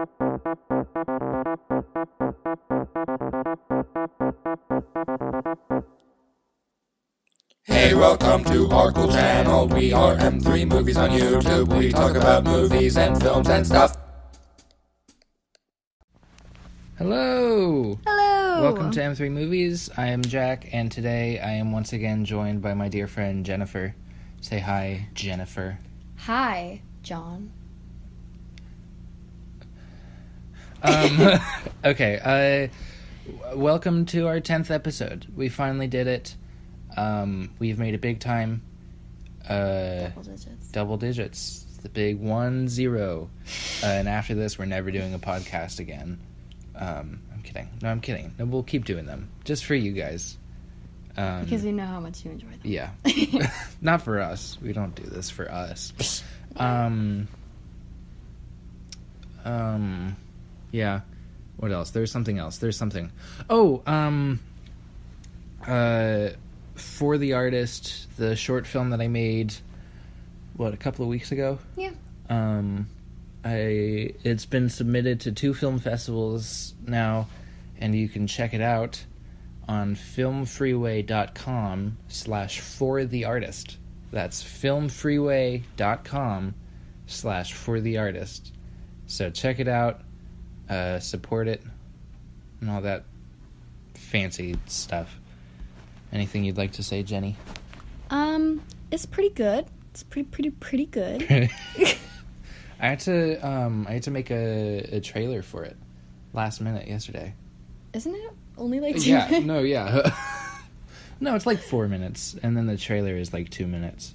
Hey, welcome to our cool channel. We are M3 Movies on YouTube. We talk about movies and films and stuff. Hello! Hello! Welcome to M3 Movies. I am Jack, and today I am once again joined by my dear friend Jennifer. Say hi, Jennifer. Hi, John. Okay, welcome to our 10th episode. We finally did it. We've made it big time. Double digits. The big 10. And after this, we're never doing a podcast again. I'm kidding. No, I'm kidding. No, we'll keep doing them. Just for you guys. Because we know how much you enjoy them. Yeah. Not for us. We don't do this for us. Yeah. What else? There's something else. Oh, For the Artist, the short film that I made, a couple of weeks ago? Yeah. It's been submitted to 2 film festivals now, and you can check it out on filmfreeway.com/fortheartist. That's filmfreeway.com/fortheartist. So check it out, support it, and all that fancy stuff. Anything you'd like to say, Jenny? It's pretty good. It's pretty good. I had to make a trailer for it last minute yesterday. Isn't it only like 2 Yeah, minutes? no, yeah. No, it's like 4 minutes, and then the trailer is like 2 minutes.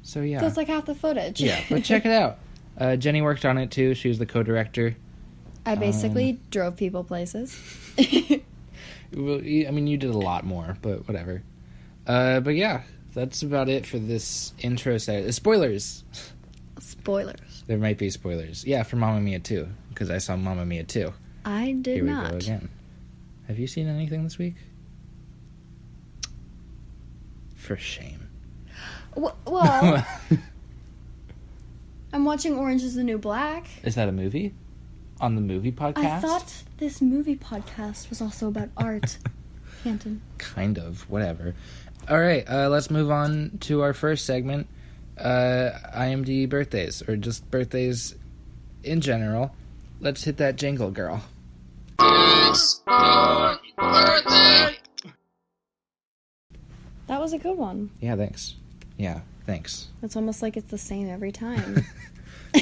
So yeah. So it's like half the footage. Yeah, but check it out. Jenny worked on it too. She was the co-director. I basically drove people places. Well, I mean, you did a lot more, but whatever. But yeah, that's about it for this intro set. Spoilers! Spoilers. There might be spoilers. Yeah, for Mamma Mia 2, because I saw Mamma Mia 2. I did Here we not. go again. Have you seen anything this week? For shame. Well, I'm watching Orange is the New Black. Is that a movie? On the movie podcast? I thought this movie podcast was also about art. Canton. Kind of. Whatever. Alright, let's move on to our first segment. IMDb birthdays, or just birthdays in general. Let's hit that jingle, girl. It's your birthday! That was a good one. Yeah, thanks. It's almost like it's the same every time.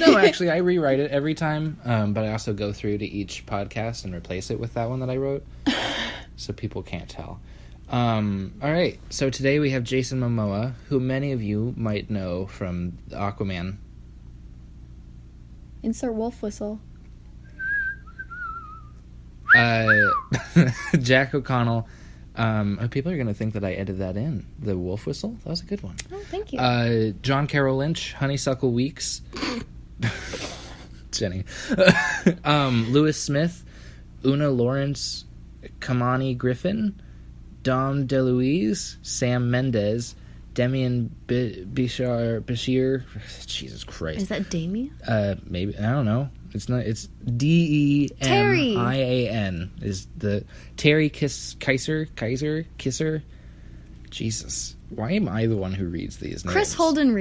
No, actually, I rewrite it every time, but I also go through to each podcast and replace it with that one that I wrote, so people can't tell. Alright, so today we have Jason Momoa, who many of you might know from Aquaman. Insert wolf whistle. Jack O'Connell. People are going to think that I edited that in. The wolf whistle? That was a good one. Oh, thank you. John Carroll Lynch, Honeysuckle Weeks. Jenny. Lewis Smith, Una Lawrence, Kamani Griffin, Dom DeLuise, Sam Mendes, Demian Bashir. Jesus Christ. Is that Damien? Maybe. I don't know. It's not. It's Demian. Is the Terry Kisser? Jesus. Why am I the one who reads these names? Chris Holden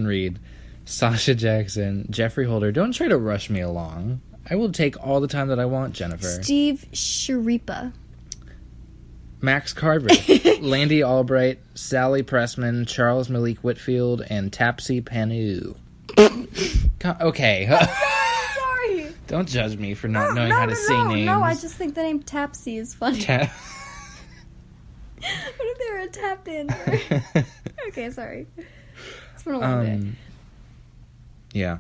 Reed. Sasha Jackson. Jeffrey Holder. Don't try to rush me along. I will take all the time that I want, Jennifer. Steve Sharipa. Max Carver. Landy Albright. Sally Pressman. Charles Malik Whitfield. And Tapsi Panu. Okay. Sorry. Don't judge me for not knowing how to say names. No, I just think the name Tapsi is funny. What if they were a tap dancer? Okay, sorry. It's been a long day. Yeah.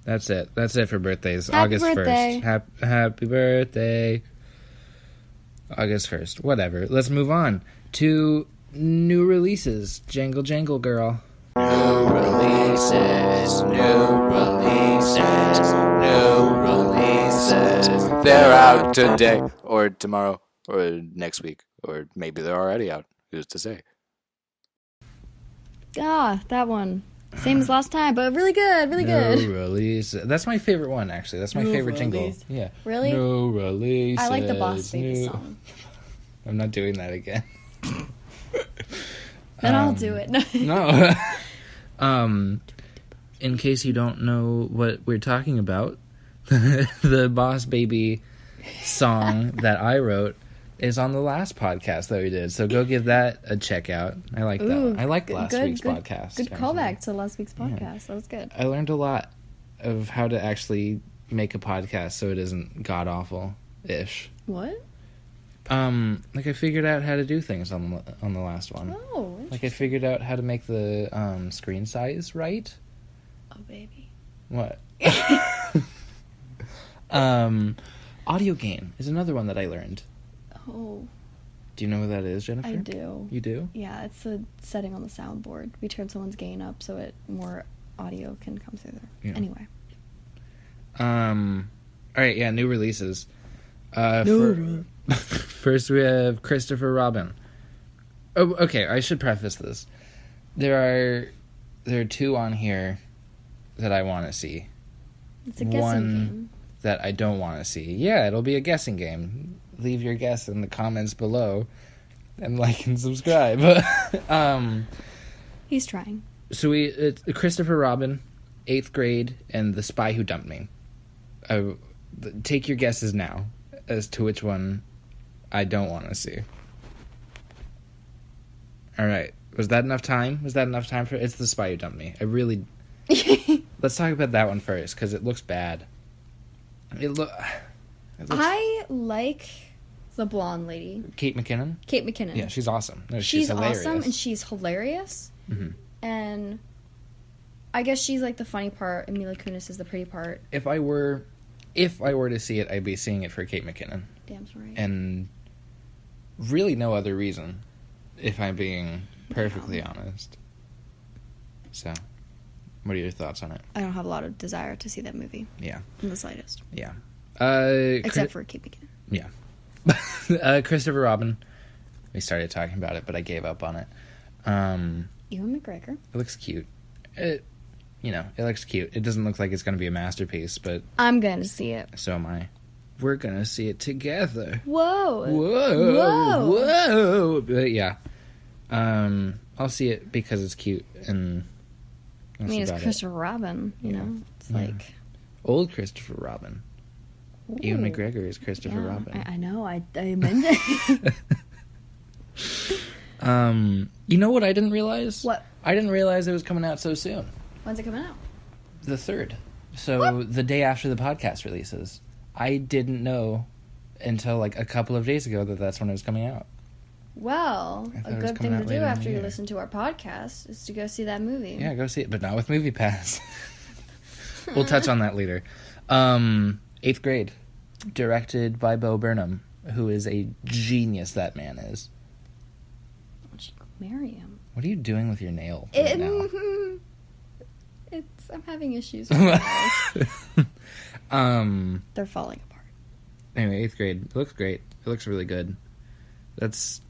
That's it. That's it for birthdays. Happy August birthday. 1st. Happy birthday. August 1st. Whatever. Let's move on to new releases. Jangle Jangle Girl. New releases. They're out today, or tomorrow, or next week, or maybe they're already out. Who's to say? Ah, that one. Same as last time, but really good, really No good. release. That's my favorite one, actually. That's my favorite jingle. Yeah. Really? No release. I like the Boss Baby song. I'm not doing that again. Then I'll do it. No. In case you don't know what we're talking about, the Boss Baby song that I wrote is on the last podcast that we did. So go give that a check out. I like that one. I like last week's podcast. Good callback to last week's podcast. That was good. I learned a lot of how to actually make a podcast so it isn't god-awful-ish. What? Like I figured out how to do things on the last one. Oh, Like I figured out how to make the screen size right. Oh, baby. What? Audio gain is another one that I learned. Oh, Do you know what that is, Jennifer? I do. You do? Yeah, it's a setting on the soundboard. We turn someone's gain up so more audio can come through there. Yeah. Anyway. All right, yeah, new releases. First we have Christopher Robin. Oh, okay, I should preface this. There are two on here that I want to see. It's a guessing game. That I don't want to see. Yeah, it'll be a guessing game. Leave your guess in the comments below and like and subscribe. He's trying. So it's Christopher Robin, 8th grade, and The Spy Who Dumped Me. Take your guesses now as to which one I don't want to see. All right. Was that enough time? For it's The Spy Who Dumped Me. Let's talk about that one first because it looks bad. I like the blonde lady. Kate McKinnon? Kate McKinnon. Yeah, she's awesome. No, she's hilarious. awesome and she's hilarious. Mm-hmm. And I guess she's like the funny part and Mila Kunis is the pretty part. If I were to see it, I'd be seeing it for Kate McKinnon. Damn right. And really no other reason, if I'm being perfectly honest. So, what are your thoughts on it? I don't have a lot of desire to see that movie. Yeah. In the slightest. Yeah. Except for Kate McKinnon. Yeah. Christopher Robin. We started talking about it, but I gave up on it. Ewan McGregor. It looks cute. It looks cute. It doesn't look like it's going to be a masterpiece, but... I'm going to see it. So am I. We're going to see it together. Whoa. But yeah. I'll see it because it's cute, and that's it's about Christopher Robin, you know? It's like... Old Christopher Robin. Ooh. Ewan McGregor is Christopher Robin. I know. I meant it. You know what I didn't realize? What? I didn't realize it was coming out so soon. When's it coming out? The 3rd. So the day after the podcast releases. I didn't know until like a couple of days ago that that's when it was coming out. Well, I thought a it was good coming thing out to do later in the after you year. listen to our podcast is to go see that movie. Yeah, go see it, but not with Movie Pass. We'll touch on that later. 8th grade. Directed by Bo Burnham, who is a genius, that man is. Why don't you go marry him? What are you doing with your nail right now? I'm having issues with my nails. They're falling apart. Anyway, 8th grade. It looks great. It looks really good. It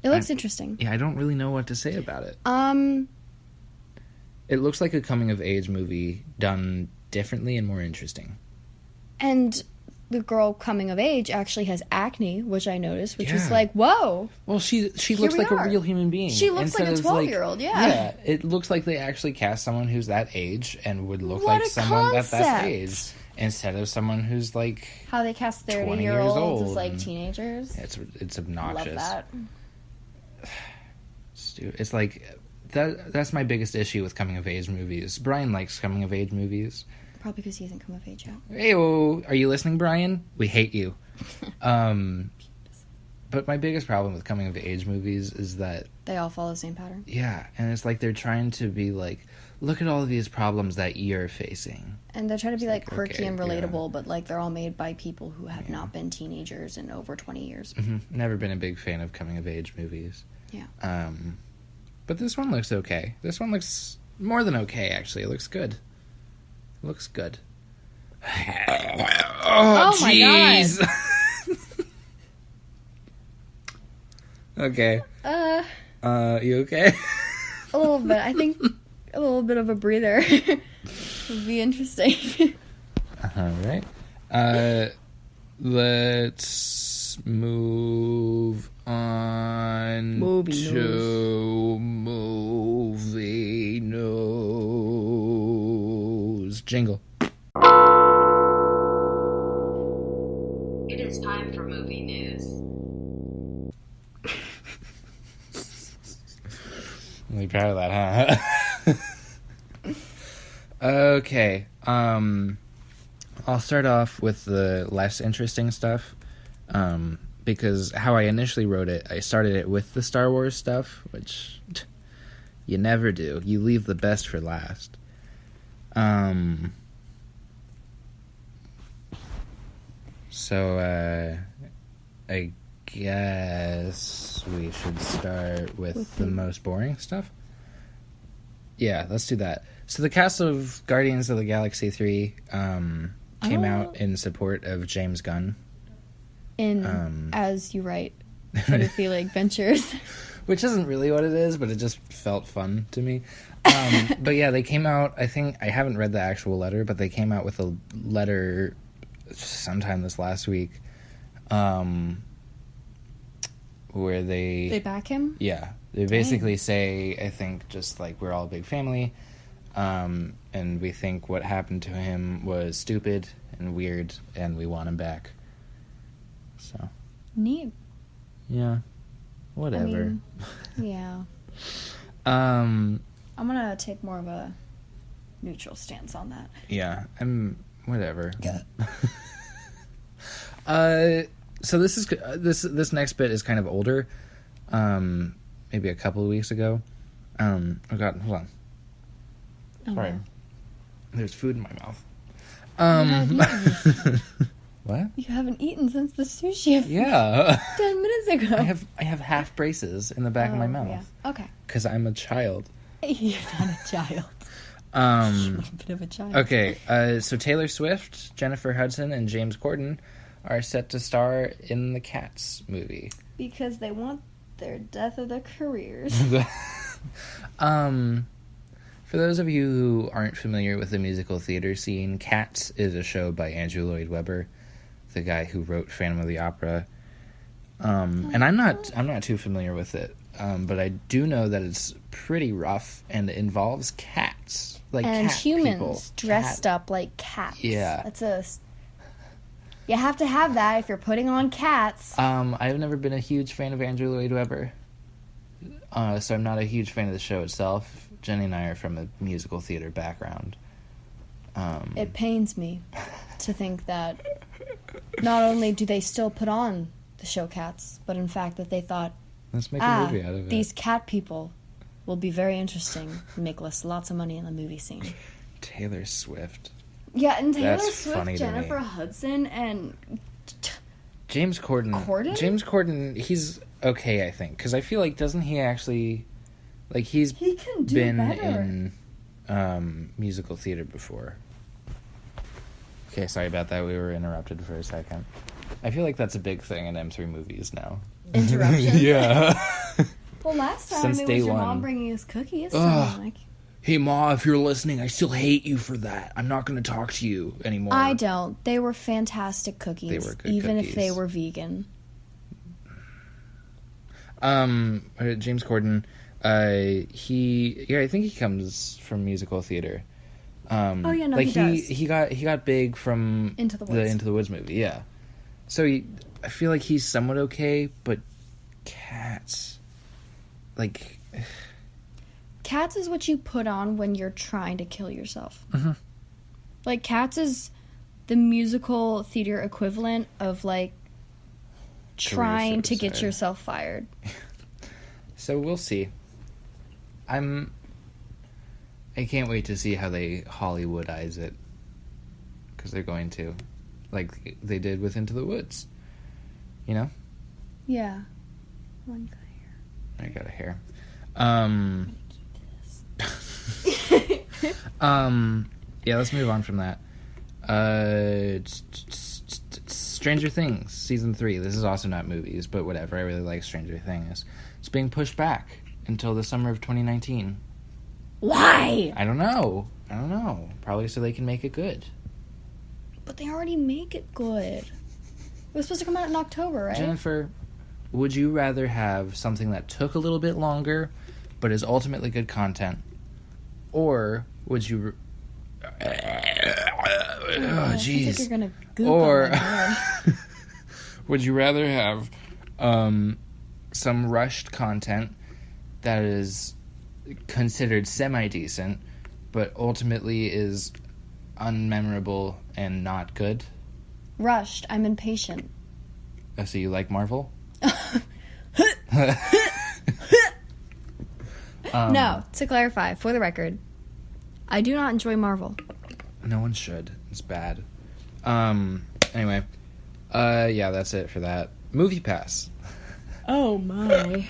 looks interesting. Yeah, I don't really know what to say about it. It looks like a coming-of-age movie done differently and more interesting. And the girl coming of age actually has acne, which I noticed, which was like, whoa. Well, she looks like a real human being. She looks like a 12-year-old, yeah. Yeah, it looks like they actually cast someone who's that age and would look like someone at that age. Instead of someone who's like... How they cast 30-year-olds as like teenagers. It's obnoxious. Love that. It's like... That's my biggest issue with coming-of-age movies. Brian likes coming-of-age movies. Probably because he hasn't come of age yet. Hey-oh, are you listening, Brian? We hate you. But my biggest problem with coming-of-age movies is that... They all follow the same pattern. Yeah, and it's like they're trying to be like, look at all of these problems that you're facing. And they're trying to be like quirky okay, and relatable, but like they're all made by people who have not been teenagers in over 20 years. Mm-hmm. Never been a big fan of coming-of-age movies. Yeah. But this one looks okay. This one looks more than okay, actually. It looks good. It looks good. Oh my god. Okay. You okay? A little bit. I think a little bit of a breather would be interesting. All right. Let's move on to movie news. Jingle. It is time for movie news. I'm really proud of that, huh? Okay. I'll start off with the less interesting stuff. Because how I initially wrote it, I started it with the Star Wars stuff, which you never do. You leave the best for last. So, I guess we should start with the most boring stuff. Yeah, let's do that. So the cast of Guardians of the Galaxy 3 came out in support of James Gunn. As you write, Pedophilic Adventures. Which isn't really what it is, but it just felt fun to me. But yeah, they came out, I think, I haven't read the actual letter, but they came out with a letter sometime this last week, where They back him? Yeah. They basically say, I think, just like, we're all a big family, and we think what happened to him was stupid and weird, and we want him back. So. Neat. Yeah. Whatever. I mean, yeah. I'm gonna take more of a neutral stance on that. Yeah. Whatever. Yeah. So this next bit is kind of older. Maybe a couple of weeks ago. Oh God, hold on. Sorry. Okay. There's food in my mouth. What? You haven't eaten since the sushi. Yeah. 10 minutes ago. I have half braces in the back of my mouth. Yeah. Okay. Because I'm a child. You're not a child. You're a bit of a child. Okay. So Taylor Swift, Jennifer Hudson, and James Corden are set to star in the Cats movie. Because they want their death of their careers. For those of you who aren't familiar with the musical theater scene, Cats is a show by Andrew Lloyd Webber, the guy who wrote Phantom of the Opera. And I'm not too familiar with it, but I do know that it's pretty rough and it involves cats, like and cat humans people. dressed up like cats. Yeah, you have to have that if you're putting on Cats. I've never been a huge fan of Andrew Lloyd Webber, so I'm not a huge fan of the show itself. Jenny and I are from a musical theater background. It pains me to think that not only do they still put on the show Cats, but in fact that they thought, let's make a movie out of it. These cat people will be very interesting and make us lots of money in the movie scene. Taylor Swift. Yeah, and Taylor That's Swift, funny to Jennifer me. Hudson, and James Corden. Corden? James Corden, he's okay, I think. Because I feel like, doesn't he actually... Like, he can do been better. in musical theater before. Okay, sorry about that. We were interrupted for a second. I feel like that's a big thing in M3 movies now. Interruptions? Yeah. Well, last time Since it day was your one. mom bringing us cookies. So Ugh. like, Hey, Ma, if you're listening, I still hate you for that. I'm not going to talk to you anymore. I don't. They were fantastic cookies. They were good even cookies. if they were vegan. James Corden, I think he comes from musical theater. Oh yeah, no, like he does. he got big from Into the Woods. Into the Woods movie, yeah. So I feel like he's somewhat okay, but Cats, like, Cats is what you put on when you're trying to kill yourself. Mm-hmm. Like, Cats is the musical theater equivalent of, like, trying to get suicide. yourself fired. So we'll see. I can't wait to see how they Hollywoodize it, because they're going to, like they did with Into the Woods. You know? Yeah. One guy I got a hair. Yeah, let's move on from that. Stranger Things season 3. This is also not movies, but whatever. I really like Stranger Things. It's being pushed back until the summer of 2019. Why? I don't know. Probably so they can make it good. But they already make it good. It was supposed to come out in October, right? Jennifer, would you rather have something that took a little bit longer but is ultimately good content? Or would you... Oh, jeez. Like you're gonna goop Or on my head. would you rather have some rushed content that is considered semi-decent but ultimately is unmemorable and not good? Rushed. I'm impatient. Oh, so you like Marvel? No, to clarify, for the record, I do not enjoy Marvel. No one should. It's bad. Anyway. Yeah, that's it for that. Movie Pass. Oh my.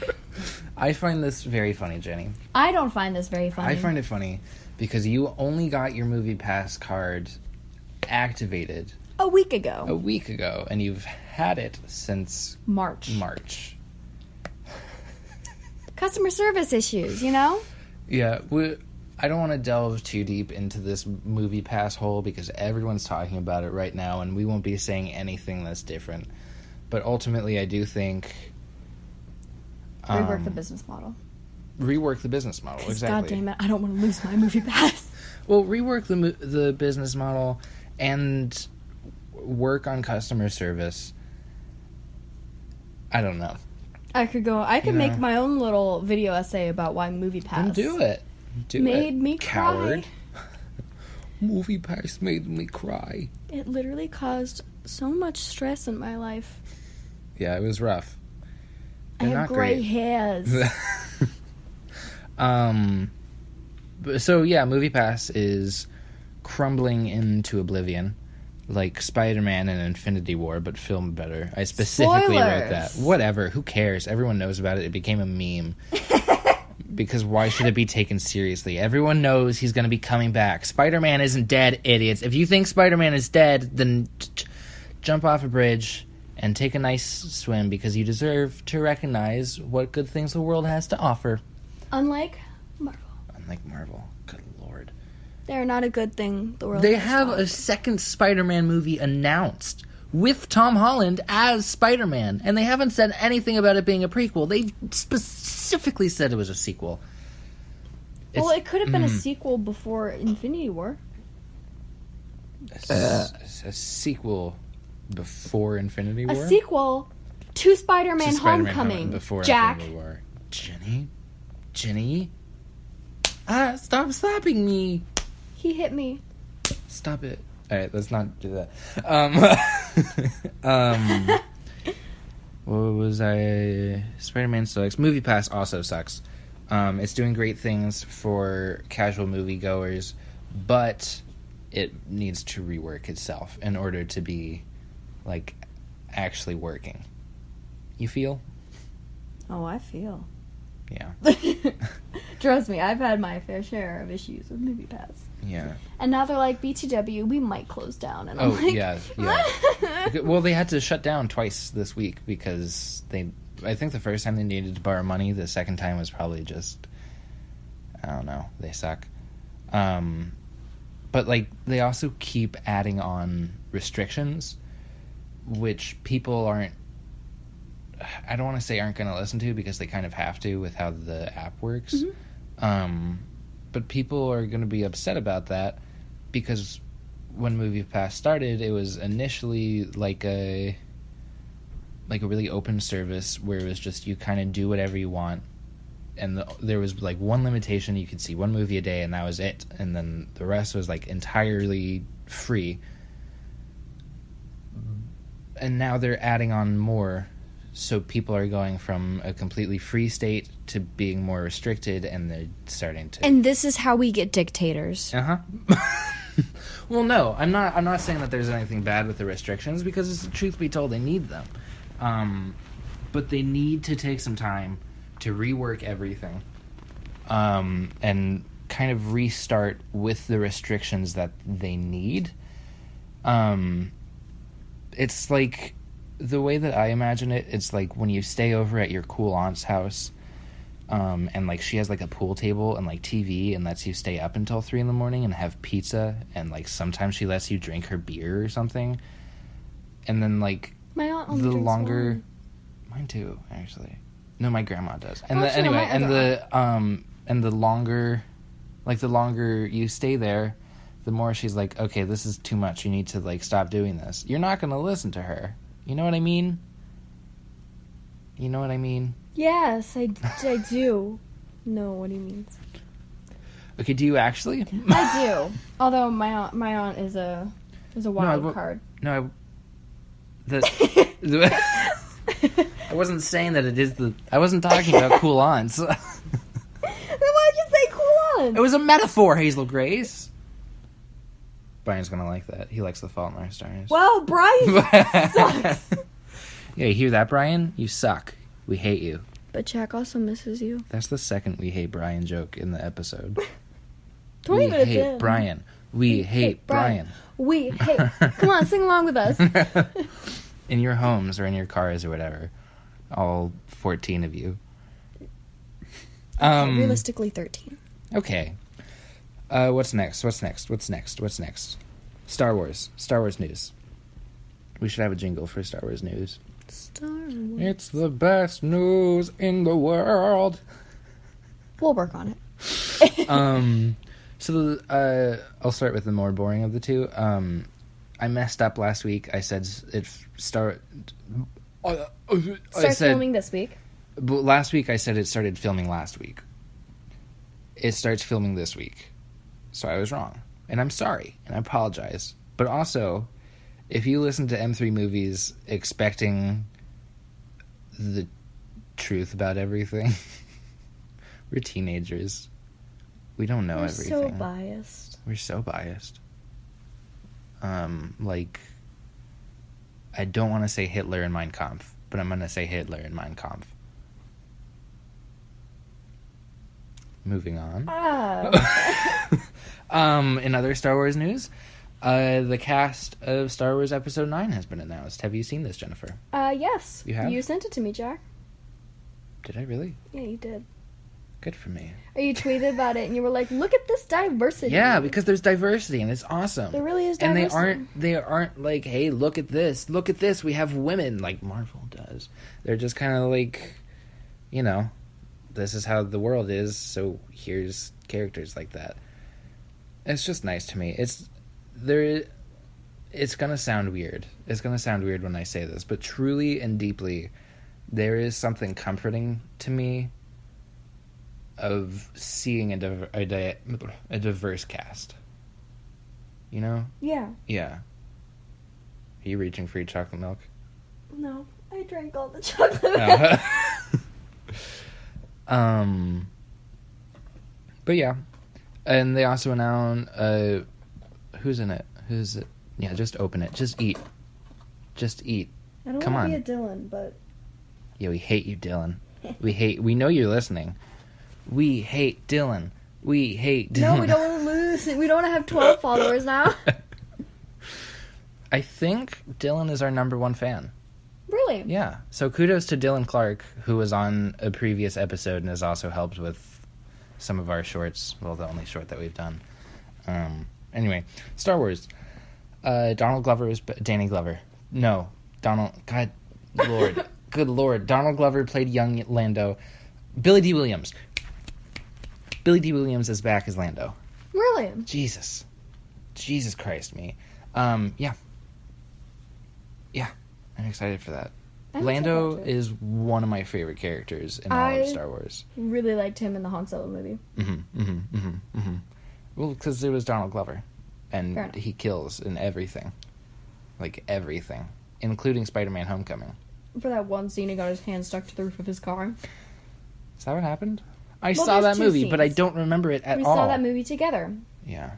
I find this very funny, Jenny. I don't find this very funny. I find it funny because you only got your Movie Pass card activated a week ago. a week ago, and you've had it since March. Customer service issues, you know? Yeah, I don't want to delve too deep into this Movie Pass hole because everyone's talking about it right now, and we won't be saying anything that's different. But ultimately, I do think... Rework the business model. Rework the business model, exactly. God damn it, I don't want to lose my Movie Pass. Well, rework the business model and work on customer service. I don't know. I could make my own little video essay about why Movie Pass. Then do it. Made me coward. cry. Movie Pass made me cry. It literally caused so much stress in my life. Yeah, it was rough. I have not gray great. hairs. So yeah, Movie Pass is crumbling into oblivion, like Spider-Man and Infinity War, but filmed better. I specifically wrote that. Whatever, who cares? Everyone knows about it. It became a meme. Because why should it be taken seriously? Everyone knows he's going to be coming back. Spider-Man isn't dead, idiots. If you think Spider-Man is dead, then jump off a bridge and take a nice swim because you deserve to recognize what good things the world has to offer. Unlike Marvel. Good lord. They're not a good thing the world They has to have offer. a second Spider-Man movie announced with Tom Holland as Spider-Man, and they haven't said anything about it being a prequel. They specifically said it was a sequel. Well, it could have been a sequel before Infinity War. A sequel before Infinity War? A sequel to Spider-Man To Spider-Man Homecoming. before Jack. Infinity War. Jenny? Stop slapping me! He hit me. Stop it. Alright, let's not do that. What was I... Spider-Man sucks. Movie Pass also sucks. It's doing great things for casual moviegoers, but it needs to rework itself in order to be, like, actually working. You feel? Oh, I feel. Yeah. Trust me, I've had my fair share of issues with Movie Pass. Yeah. And now they're like, BTW, we might close down. And I'm Oh, like, yeah. Well, they had to shut down twice this week because I think the first time they needed to borrow money, the second time was probably just, I don't know, they suck. But, like, they also keep adding on restrictions, which people aren't, I don't want to say aren't going to listen to because they kind of have to with how the app works. Mm-hmm. But people are going to be upset about that because when Movie Pass started, it was initially like a really open service where it was just you kind of do whatever you want, and there was like one limitation: you could see one movie a day, and that was it. And then the rest was like entirely free. And now they're adding on more. So people are going from a completely free state to being more restricted, and they're starting to... And this is how we get dictators. Uh-huh. Well, no, I'm not saying that there's anything bad with the restrictions, because truth be told, they need them. But they need to take some time to rework everything, and kind of restart with the restrictions that they need. It's like... The way that I imagine it, it's like when you stay over at your cool aunt's house And, like, she has, like, a pool table and, like, TV and lets you stay up until 3 in the morning and have pizza. And, like, sometimes she lets you drink her beer or something. And then, like, My aunt only the drinks longer... wine. Mine too, actually. No, my grandma does. And Oh, actually, my other and the longer... Like, the longer you stay there, the more she's like, okay, this is too much. You need to, like, stop doing this. You're not going to listen to her. You know what I mean? You know what I mean? Yes, I do know what he means. Okay, do you actually? I do. Although my aunt is a wild card. No, I wasn't saying that it is the... I wasn't talking about cool aunts. Then why'd you say cool aunt? It was a metaphor, Hazel Grace. Brian's gonna like that. He likes The Fault in Our Stars. Wow, Brian sucks. Yeah, you hear that, Brian? You suck. We hate you. But Jack also misses you. That's the second we hate Brian joke in the episode. 20 we minutes hate in. Brian. We hate Brian. We hate. Come on, sing along with us. In your homes or in your cars or whatever. All 14 of you. Realistically, 13. Okay. What's next? Star Wars news. We should have a jingle for Star Wars news. Star Wars. It's the best news in the world. We'll work on it. So I'll start with the more boring of the two. I messed up last week. I said Filming this week. But last week I said it started filming last week. It starts filming this week. So I was wrong. And I'm sorry. And I apologize. But also, if you listen to M3 Movies expecting the truth about everything, we're teenagers. We don't know everything. So biased. We're so biased. Like, I don't want to say Hitler in Mein Kampf, but I'm going to say Hitler in Mein Kampf. Moving on. In other Star Wars news, the cast of Star Wars Episode 9 has been announced. Have you seen this, Jennifer? Yes. You have? You sent it to me, Jack. Did I really? Yeah, you did. Good for me. Or you tweeted about it and you were like, look at this diversity. Yeah, because there's diversity and it's awesome. There really is and diversity. they aren't like, hey, look at this, we have women like Marvel does. They're just kind of like, you know, this is how the world is, so here's characters like that. It's just nice to me. It's gonna sound weird. It's gonna sound weird when I say this, but truly and deeply, there is something comforting to me of seeing a diverse cast. You know? Yeah. Yeah. Are you reaching for your chocolate milk? No, I drank all the chocolate milk. But yeah. And they also announced, who's in it? Who's it? Yeah, just open it. Just eat. I don't Come want on. to be a Dylan, but... Yeah, we hate you, Dylan. We know you're listening. We hate Dylan. We hate Dylan. No, we don't want to lose. We don't want to have 12 followers now. I think Dylan is our number one fan. Really? Yeah. So kudos to Dylan Clark, who was on a previous episode and has also helped with some of our shorts. Well, the only short that we've done. Anyway, Star Wars. Donald Glover is... Danny Glover. No. Donald... God, Lord. Good Lord. Donald Glover played young Lando. Billy D. Williams. Billy D. Williams is back as Lando. Really? Jesus Christ, me. Yeah. I'm excited for that. Lando is one of my favorite characters in all of Star Wars. Really liked him in the Han Solo movie. Well, because it was Donald Glover. And he kills in everything. Like, everything. Including Spider-Man Homecoming. For that one scene, he got his hand stuck to the roof of his car. Is that what happened? I saw that movie, but I don't remember it at all. We saw that movie together. Yeah.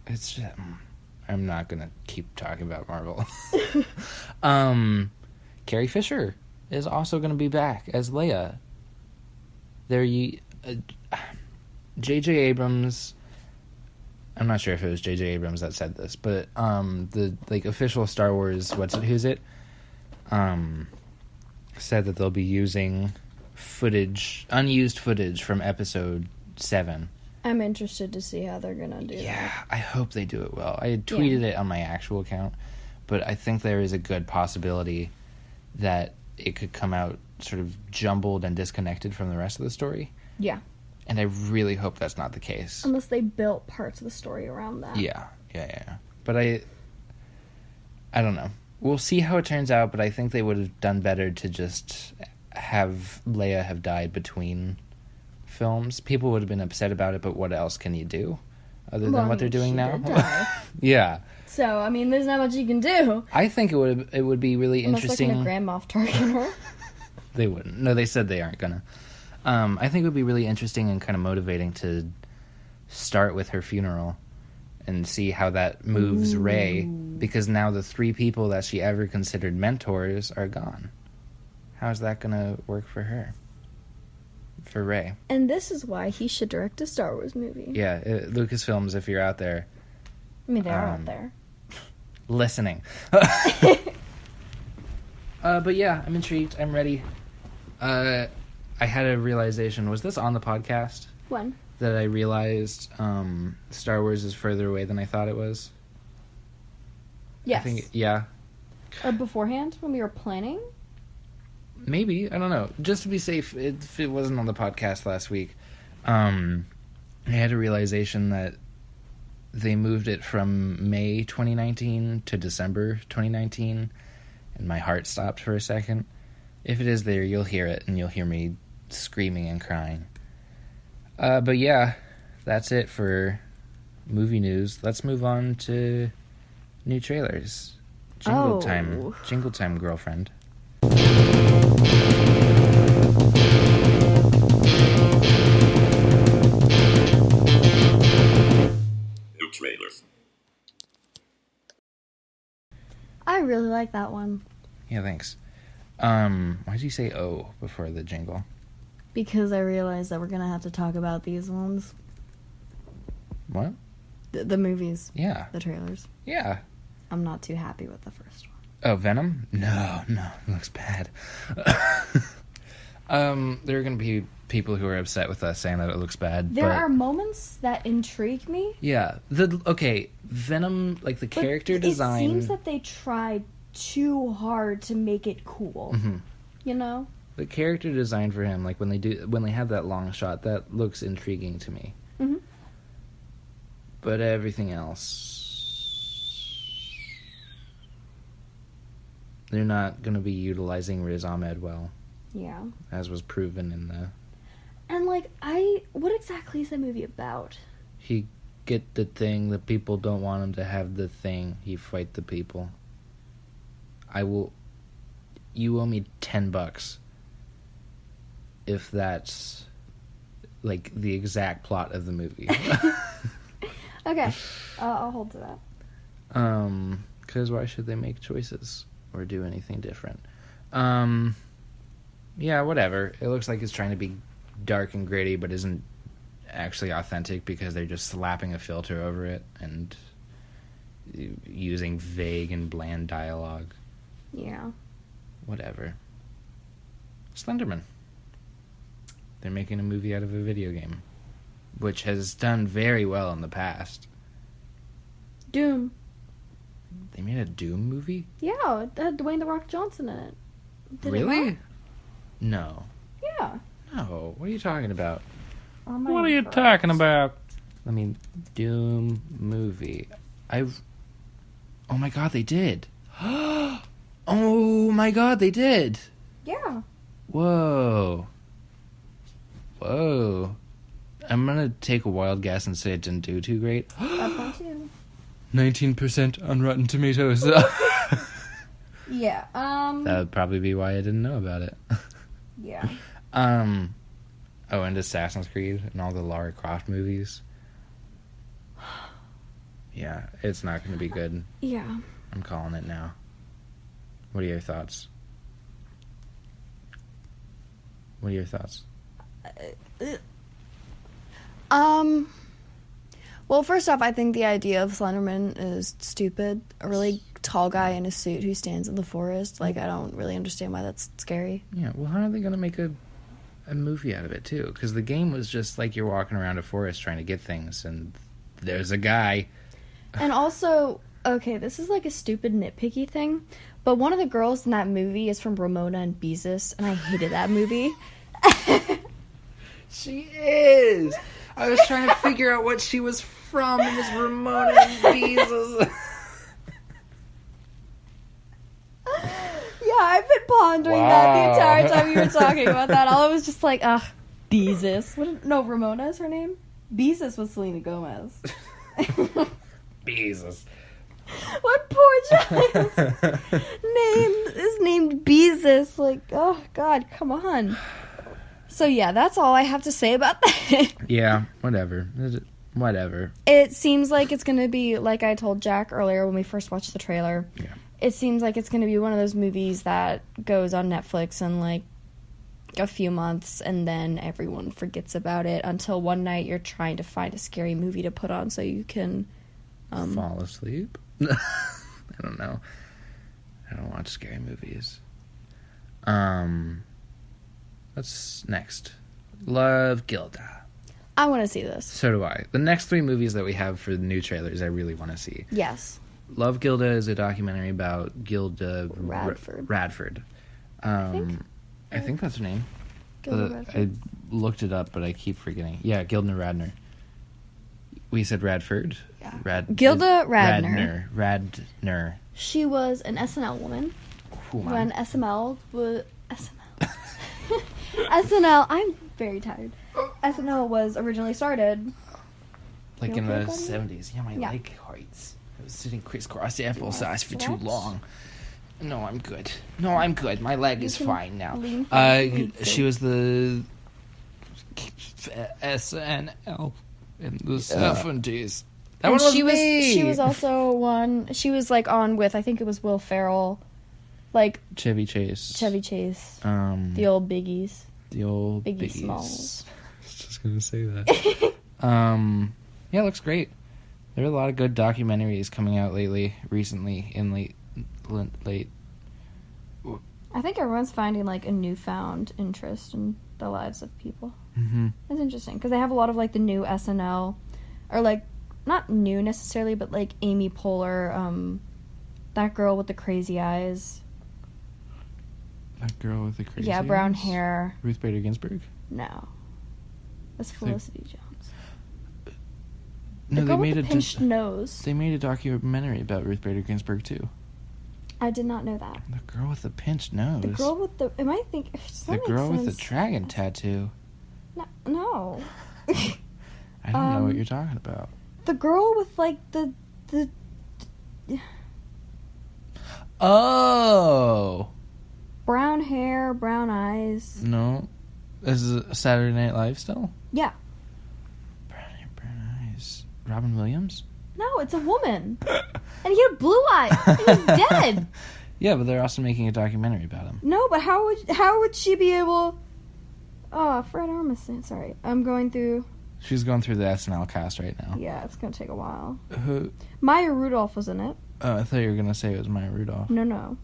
It's just... I'm not gonna keep talking about Marvel. Carrie Fisher is also gonna be back as Leia. J.J. Abrams... I'm not sure if it was J.J. Abrams that said this, but the official Star Wars... Who's it? Said that they'll be using unused footage from episode 7. I'm interested to see how they're gonna do that. I hope they do it well. I had tweeted it on my actual account, but I think there is a good possibility that it could come out sort of jumbled and disconnected from the rest of the story. Yeah. And I really hope that's not the case. Unless they built parts of the story around that. Yeah. But I don't know. We'll see how it turns out, but I think they would have done better to just have Leia have died between films. People would have been upset about it, but what else can you do other than what they're doing now? Yeah. So, I mean, there's not much you can do. I think it would be really interesting. Unless they're going to Grand Moff target her. They wouldn't. No, they said they aren't gonna. I think it would be really interesting and kind of motivating to start with her funeral and see how that moves Rey, because now the 3 people that she ever considered mentors are gone. How's that gonna work for her? For Rey. And this is why he should direct a Star Wars movie. Yeah, Lucasfilms, if you're out there. I mean, they are out there. Listening. But yeah, I'm intrigued. I'm ready. I had a realization. Was this on the podcast? When? That I realized Star Wars is further away than I thought it was. Yes. I think, yeah. Or beforehand, when we were planning? Maybe. I don't know. Just to be safe, if it wasn't on the podcast last week, I had a realization that they moved it from May 2019 to December 2019, and my heart stopped for a second. If it is there, you'll hear it, and you'll hear me screaming and crying. But yeah, that's it for movie news. Let's move on to new trailers. Jingle time. Jingle time, girlfriend. New trailers. I really like that one. Yeah, thanks. Why'd you say "oh" before the jingle? Because I realized that we're going to have to talk about these ones. What? The movies. Yeah. The trailers. Yeah. I'm not too happy with the first one. Oh, Venom? No, it looks bad. There are going to be people who are upset with us saying that it looks bad. There are moments that intrigue me. Yeah. Venom, like the character design. It seems that they tried too hard to make it cool. Mm-hmm. You know? The character design for him, like when they have that long shot, that looks intriguing to me. Mm-hmm. But everything else, they're not going to be utilizing Riz Ahmed well. Yeah. As was proven in the... And, what exactly is that movie about? He get the thing, the people don't want him to have the thing, he fight the people. You owe me $10 if that's, the exact plot of the movie. Okay. I'll hold to that. Because why should they make choices or do anything different? Yeah, whatever. It looks like it's trying to be dark and gritty, but isn't actually authentic because they're just slapping a filter over it and using vague and bland dialogue. Yeah. Whatever. Slenderman. They're making a movie out of a video game, which has done very well in the past. Doom. They made a Doom movie? Yeah, it had Dwayne "The Rock" Johnson in it. Did really? It not? No. Yeah. No. What are you talking about? Oh my What are you God. talking about? I mean, Doom movie. Oh my God, they did. Oh my God, they did. Yeah. Whoa. I'm gonna take a wild guess and say it didn't do too great. That one too. 19% on Rotten Tomatoes. Yeah. That would probably be why I didn't know about it. Yeah. Oh, and Assassin's Creed and all the Lara Croft movies. Yeah, it's not going to be good. Yeah. I'm calling it now. What are your thoughts? Well, first off, I think the idea of Slenderman is stupid. A really tall guy in a suit who stands in the forest. I don't really understand why that's scary. Yeah, well, how are they going to make a a movie out of it too, because the game was just like you're walking around a forest trying to get things, and there's a guy. And also, okay, this is like a stupid nitpicky thing, but one of the girls in that movie is from Ramona and Beezus, and I hated that movie. She is. I was trying to figure out what she was from, and this Ramona and Beezus. Yeah, I've been pondering that the entire time you were talking about that. All I was just like, ugh, Beezus. Ramona is her name? Beezus was Selena Gomez. Beezus. What poor child's name is named Beezus? Like, oh, God, come on. So, yeah, that's all I have to say about that. Yeah, whatever. Whatever. It seems like it's going to be, like I told Jack earlier when we first watched the trailer, Yeah. it seems like it's going to be one of those movies that goes on Netflix in, like, a few months, and then everyone forgets about it until one night you're trying to find a scary movie to put on so you can... fall asleep? I don't know. I don't watch scary movies. What's next? Love Gilda. I want to see this. So do I. The next 3 movies that we have for the new trailers I really want to see. Yes. Love Gilda is a documentary about Gilda Radford. I think that's her name. Gilda Radford. I looked it up, but I keep forgetting. Yeah, Gilda Radner. We said Radford? Yeah. Gilda Radner. Radner. She was an SNL woman. When SNL was... SNL, I'm very tired. SNL was originally started... Like in the 70s. Yeah, my leg hurts. I was sitting crisscross applesauce for too long. No, I'm good. My leg is fine now. She was the SNL in the 70s. That one was me. She was also one. She was like on with, I think it was Will Ferrell, like Chevy Chase. The old Biggies. Biggie Smalls. I was just gonna say that. Yeah, it looks great. There are a lot of good documentaries coming out recently in late. I think everyone's finding like a newfound interest in the lives of people. Mm-hmm. It's interesting because they have a lot of like the new SNL, or like not new necessarily, but like Amy Poehler, that girl with the crazy eyes. That girl with the crazy eyes? Brown hair. Ruth Bader Ginsburg? No. That's Felicity Jones. No, the girl with the pinched nose. They made a documentary about Ruth Bader Ginsburg, too. I did not know that. The girl with the pinched nose. The girl with the... Am I thinking... The girl with the dragon tattoo. No. I don't know what you're talking about. The girl with, like, the... Oh! Brown hair, brown eyes. No. This is Saturday Night Live still? Yeah. Brown eyes. Robin Williams? No, it's a woman. And he had blue eyes. He's dead. Yeah, but they're also making a documentary about him. No, but how would she be able... Oh, Fred Armisen. Sorry. I'm going through... She's going through the SNL cast right now. Yeah, it's going to take a while. Who? Maya Rudolph was in it. Oh, I thought you were going to say it was Maya Rudolph. No.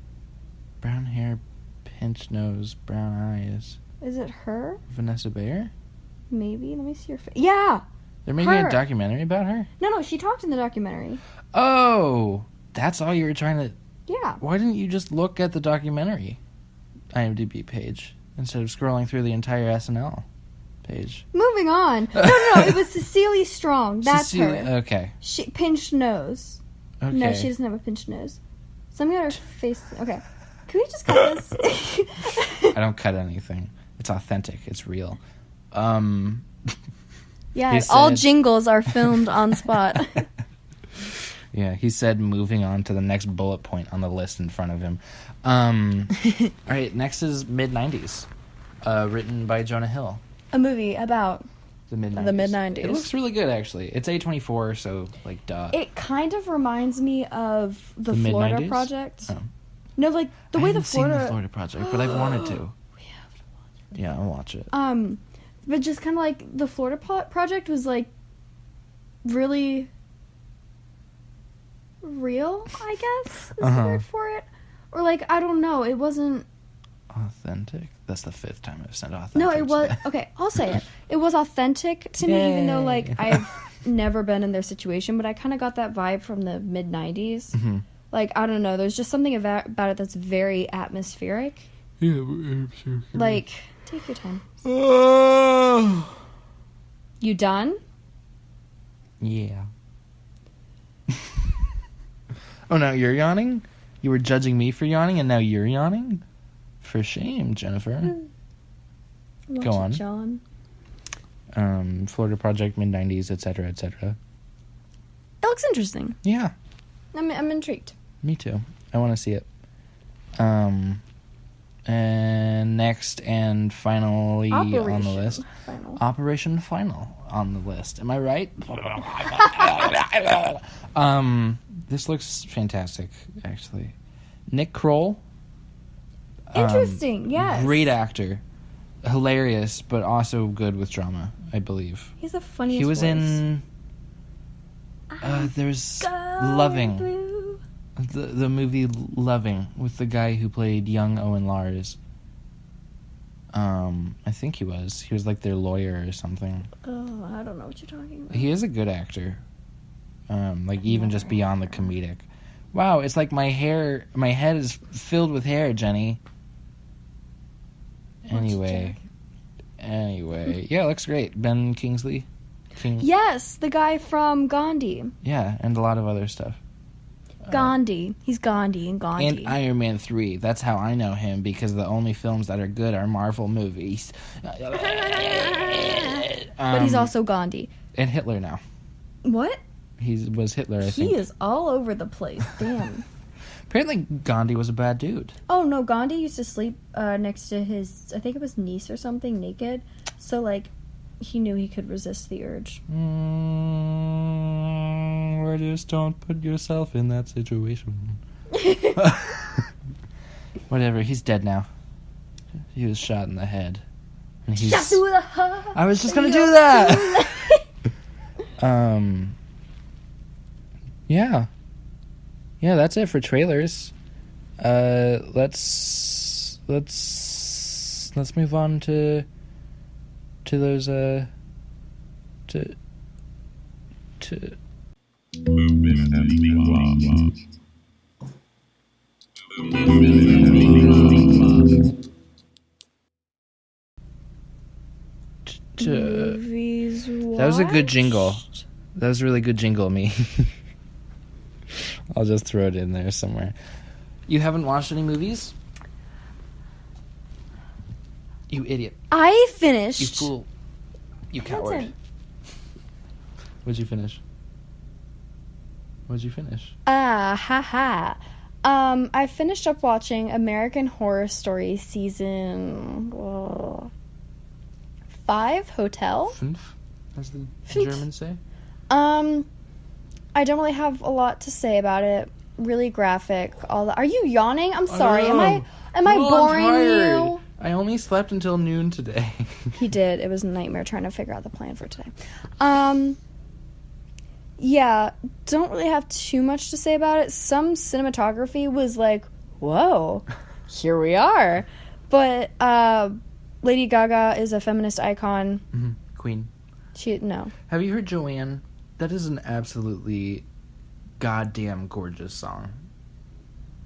Brown hair, pinched nose, brown eyes. Is it her? Vanessa Bayer? Maybe. Let me see her face. Yeah! They're making a documentary about her? No, she talked in the documentary. Oh! That's all you were trying to... Yeah. Why didn't you just look at the documentary IMDb page instead of scrolling through the entire SNL page? Moving on. No. It was Cecilia Strong. That's her. Okay. She pinched nose. Okay. No, she doesn't have a pinched nose. Something on her face. Okay. Can we just cut this? I don't cut anything. It's authentic. It's real. Yeah, all jingles are filmed on spot. Yeah, he said moving on to the next bullet point on the list in front of him. All right, next is Mid-90s, written by Jonah Hill. A movie about the mid-90s. The mid-90s. It looks really good, actually. It's A24, so, like, duh. It kind of reminds me of the Florida mid-90s? Project. Oh. No, like, the way the Florida... I haven't seen the Florida Project, but I've wanted to. We have to watch it. Yeah, I'll watch it. But just kind of like, the Florida Project was, like, really real, I guess, is the word for it. Or, like, I don't know, it wasn't... Authentic? That's the 5th time I've said authentic. No, it was today. okay. I'll say it. It was authentic to me, even though like Yay. I've never been in their situation. But I kind of got that vibe from the mid '90s. Mm-hmm. Like I don't know. There's just something about it that's very atmospheric. Yeah, Like take your time. Oh. You done? Yeah. Oh, now you're yawning? You were judging me for yawning, and now you're yawning? For shame, Jennifer. Watch Go it, on. John. Florida Project, mid-90s, etc., etc. It looks interesting. Yeah, I'm intrigued. me too. I want to see it. And next and finally on the list, Final. Operation Final on the list. Am I right? This looks fantastic, actually. Nick Kroll. Interesting. Yes. Great actor. Hilarious, but also good with drama, I believe. He's the funniest. He was voice. in... there's Loving. Through. The movie Loving with the guy who played young Owen Lars. I think he was. He was like their lawyer or something. Oh, I don't know what you're talking about. He is a good actor. Like even just beyond the comedic. Wow, it's like my head is filled with hair, Jenny. Anyway, yeah, it looks great. Ben Kingsley. Yes, the guy from Gandhi. Yeah, and a lot of other stuff. Gandhi. He's Gandhi and Gandhi. And Iron Man 3. That's how I know him, because the only films that are good are Marvel movies. But he's also Gandhi. And Hitler now. What? He was Hitler, I think. He is all over the place. Damn. Apparently Gandhi was a bad dude. Oh, no, Gandhi used to sleep next to his, I think it was niece or something, naked. So, like, he knew he could resist the urge. Or just don't put yourself in that situation. Whatever, he's dead now. He was shot in the head. And he's... Shot through the heart. I was just gonna do that! Yeah. Yeah, that's it for trailers. Let's move on to those to Movies That was a good jingle. That was a really good jingle, me. I'll just throw it in there somewhere. You haven't watched any movies? You idiot. I finished. You fool. You coward. Listen. What'd you finish? Haha. I finished up watching American Horror Story season 5, Hotel. Fünf, as the Fünf. Germans say. I don't really have a lot to say about it. Really graphic. All that. Are you yawning? I'm sorry. Am I No, I'm boring tired. you? I only slept until noon today. He did. It was a nightmare trying to figure out the plan for today. Yeah, don't really have too much to say about it. Some cinematography was like, whoa, here we are. But Lady Gaga is a feminist icon. Mm-hmm. Queen. No. Have you heard Joanne? That is an absolutely goddamn gorgeous song.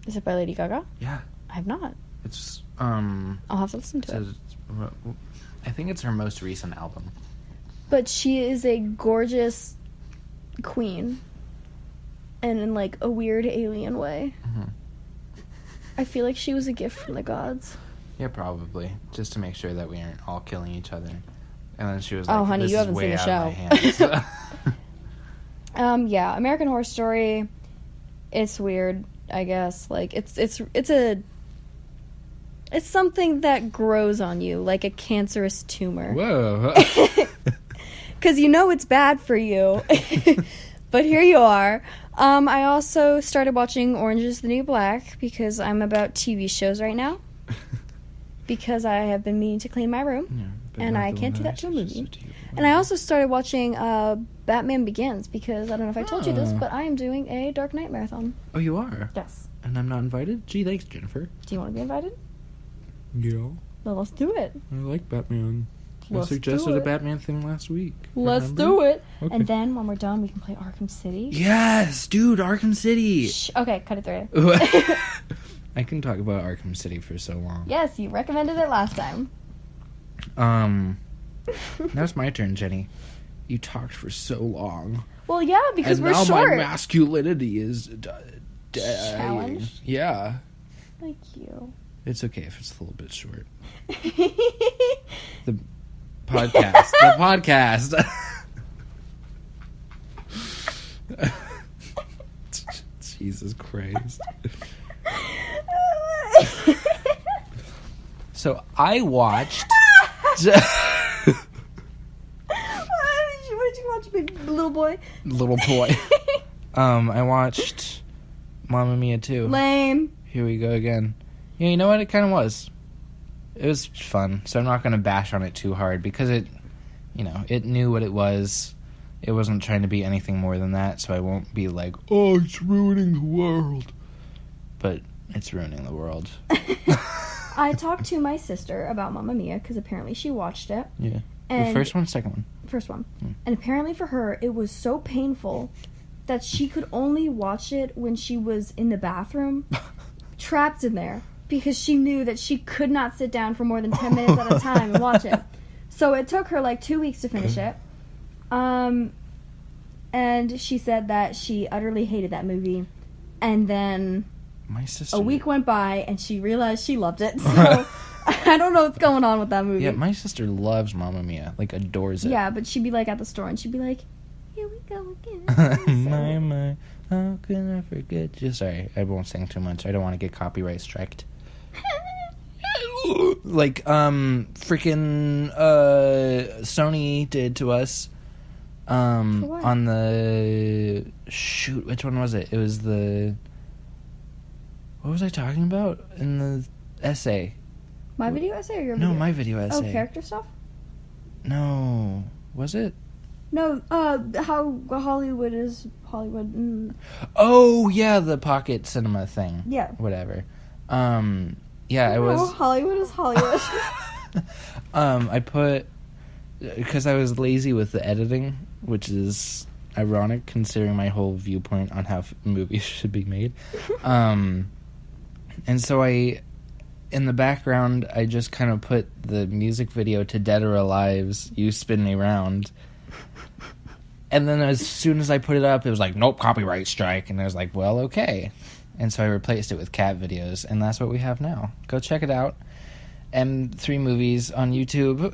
Is it by Lady Gaga? Yeah. I have not. It's, I'll have to listen to it. I think it's her most recent album. But she is a gorgeous queen. And in, like, a weird alien way. Mm-hmm. I feel like she was a gift from the gods. Yeah, probably. Just to make sure that we aren't all killing each other. And then she was like, Oh, honey, this you is haven't way seen the out of my show. hands. Yeah, American Horror Story. It's weird, I guess. Like it's something that grows on you like a cancerous tumor. Whoa. Cuz you know it's bad for you. But here you are. I also started watching Orange is the New Black because I'm about TV shows right now. Because I have been meaning to clean my room. Yeah, and I can't do that to a movie. And I also started watching Batman Begins because I don't know if I told you this, but I am doing a Dark Knight marathon. Oh, you are? Yes. And I'm not invited? Gee, thanks, Jennifer. Do you want to be invited? Yeah. Well, let's do it. I like Batman. Let's I suggested do a it. Batman thing last week. Let's Remember? do it. Okay. And then when we're done, we can play Arkham City. Yes, dude, Arkham City. Shh. Okay, cut it through. I can talk about Arkham City for so long. Yes, you recommended it last time. Now it's my turn, Jenny. You talked for so long. Well, yeah, because And we're now short. my masculinity is dying. Challenged? Yeah. Thank you. It's okay if it's a little bit short. The podcast. The podcast. Jesus Christ. So I watched. What did you watch, big little boy? Little boy. I watched Mamma Mia 2. Lame. Here we go again. Yeah, you know what? It kind of was. It was fun, so I'm not going to bash on it too hard because it knew what it was. It wasn't trying to be anything more than that, so I won't be like, oh, it's ruining the world. But it's ruining the world. I talked to my sister about Mamma Mia because apparently she watched it. Yeah. And The first one, second one. First one. And apparently for her, it was so painful that she could only watch it when she was in the bathroom, trapped in there, because she knew that she could not sit down for more than 10 minutes at a time and watch it. So it took her like 2 weeks to finish it. And she said that she utterly hated that movie. And then My sister. a week went by and she realized she loved it. So I don't know what's going on with that movie. Yeah, my sister loves Mamma Mia. Like, adores it. Yeah, but she'd be like at the store and she'd be like, here we go again. my, how can I forget you? Sorry, I won't sing too much. I don't want to get copyright striked. Like, freaking, Sony did to us, what? on the, shoot, which one was it? It was the, what was I talking about in the essay? My video essay or your video? No, my video Oh, essay. character stuff? No, was it? No, how Hollywood is Hollywood. Oh, yeah, the pocket cinema thing. Yeah. Whatever. Yeah, I No, was... Hollywood is Hollywood. I put... Because I was lazy with the editing, which is ironic considering my whole viewpoint on how movies should be made. And so in the background, I just kind of put the music video to Dead or Alive's You Spin Me Round. And then as soon as I put it up, it was like, nope, copyright strike. And I was like, well, okay. And so I replaced it with cat videos, and that's what we have now. Go check it out. M3 Movies on YouTube.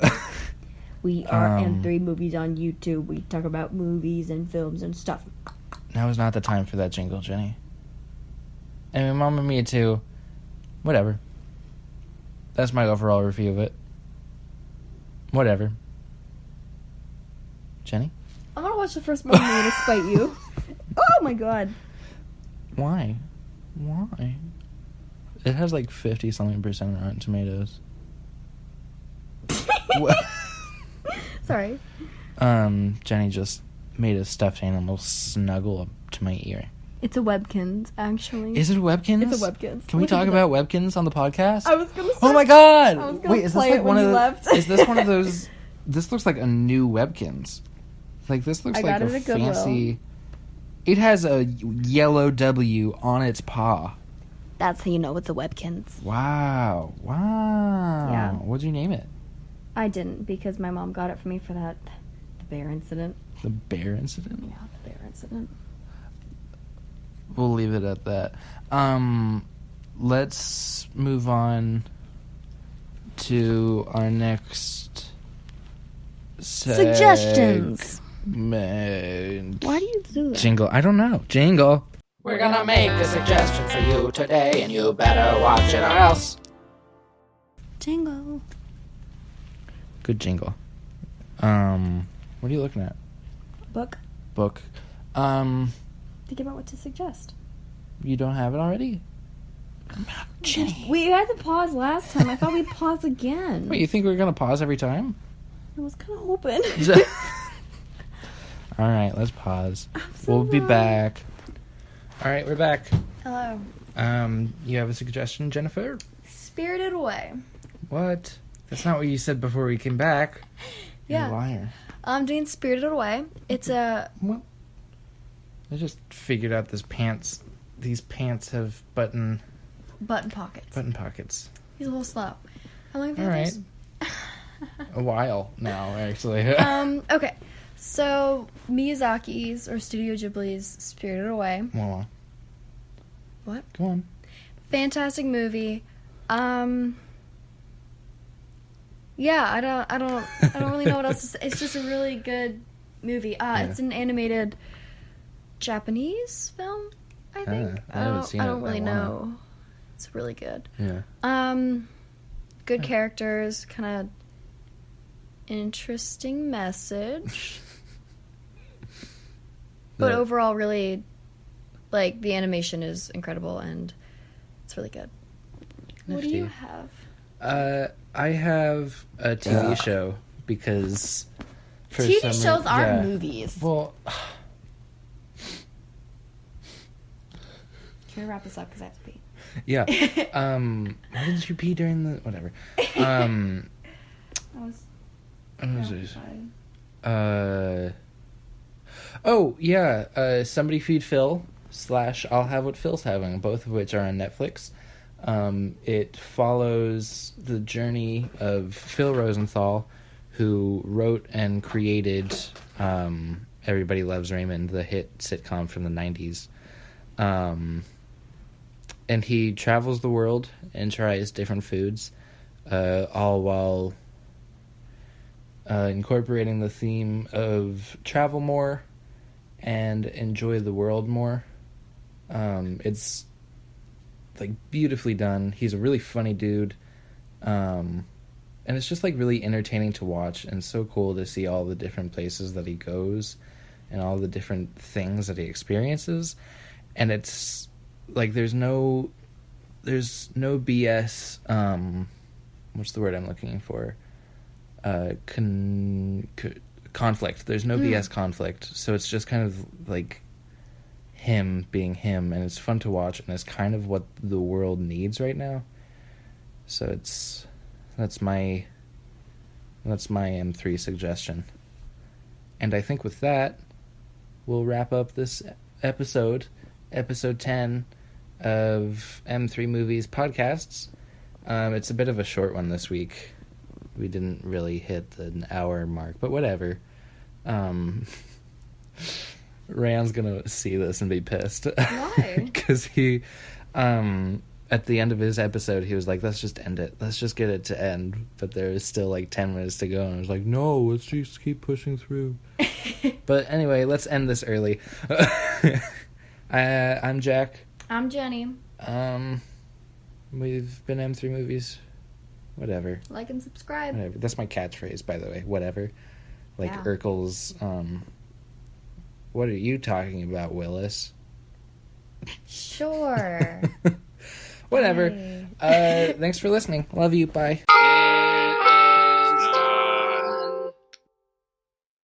We are M3 Movies on YouTube. We talk about movies and films and stuff. Now is not the time for that jingle, Jenny. I mean, Mamma Mia 2, whatever. That's my overall review of it. Whatever. Jenny? I'm gonna watch the first movie to spite you. Oh my god. Why? Why? It has like 50-something% on Rotten Tomatoes. What? Sorry. Jenny just made a stuffed animal snuggle up to my ear. It's a Webkins, actually. Is it Webkins? It's a Webkins. Can we Look talk into about Webkins on the podcast? I was gonna say. Oh my god! I was gonna Wait, is this play like it one when of you the? left. Is this one of those? This looks like a new Webkins. Like this looks I like got it a at Goodwill. fancy. It has a yellow W on its paw. That's how you know it's a Webkins. Wow! Wow! Yeah. What'd you name it? I didn't, because my mom got it for me for the bear incident. The bear incident. Yeah, the bear incident. We'll leave it at that. Let's move on to our next Suggestions. segment. Why do you do that? Jingle. I don't know. Jingle. We're gonna make a suggestion for you today, and you better watch it or else. Jingle. Good jingle. What are you looking at? Book. Book. Think about what to suggest. You don't have it already? Jenny. We had to pause last time. I thought we'd pause again. Wait, you think we're gonna pause every time? I was kind of hoping. All right, let's pause. so We'll be sorry. back. All right, we're back. Hello. You have a suggestion, Jennifer? Spirited Away. What? That's not what you said before we came back. You're Yeah. a liar. I'm doing Spirited Away. It's a... Well, I just figured out these pants have button pockets. pockets. He's a little slow. How long have you All had right. those? A while now, actually. Okay. So, Miyazaki's, or Studio Ghibli's Spirited Away. Well, What? go on. Fantastic movie. Yeah, I don't really know what else to say. It's just a really good movie. It's an animated Japanese film, I think. I haven't seen it I don't in really a while. know. It's really good. Yeah. Good characters, kind of interesting message. But overall, really, like, the animation is incredible and it's really good. What do you have? I have a TV show because for TV some shows are yeah. movies. Well, Can we wrap this up because I have to pee? yeah. Why didn't you pee during the whatever? What was this? Oh yeah. Somebody Feed Phil / I'll Have What Phil's Having, both of which are on Netflix. It follows the journey of Phil Rosenthal, who wrote and created Everybody Loves Raymond, the hit sitcom from the 90s. And he travels the world and tries different foods, all while incorporating the theme of travel more and enjoy the world more. It's like beautifully done. He's a really funny dude. And it's just like really entertaining to watch and so cool to see all the different places that he goes and all the different things that he experiences. And it's like there's no BS, what's the word I'm looking for? Conflict. There's no BS conflict. So it's just kind of like him being him, and it's fun to watch, and it's kind of what the world needs right now. So that's my M3 suggestion. And I think with that, we'll wrap up this episode 10 of M3 Movies Podcasts. It's a bit of a short one this week. We didn't really hit an hour mark, but whatever. Rand's gonna see this and be pissed. Why? Because he, at the end of his episode, he was like, let's just end it. Let's just get it to end. But there is still like 10 minutes to go. And I was like, no, let's just keep pushing through. But anyway, let's end this early. I'm Jack. I'm Jenny. We've been M3 Movies. Whatever. Like and subscribe. Whatever. That's my catchphrase, by the way. Whatever. Like Yeah. Urkel's, what are you talking about, Willis? Sure. Whatever. Bye. Thanks for listening. Love you. Bye.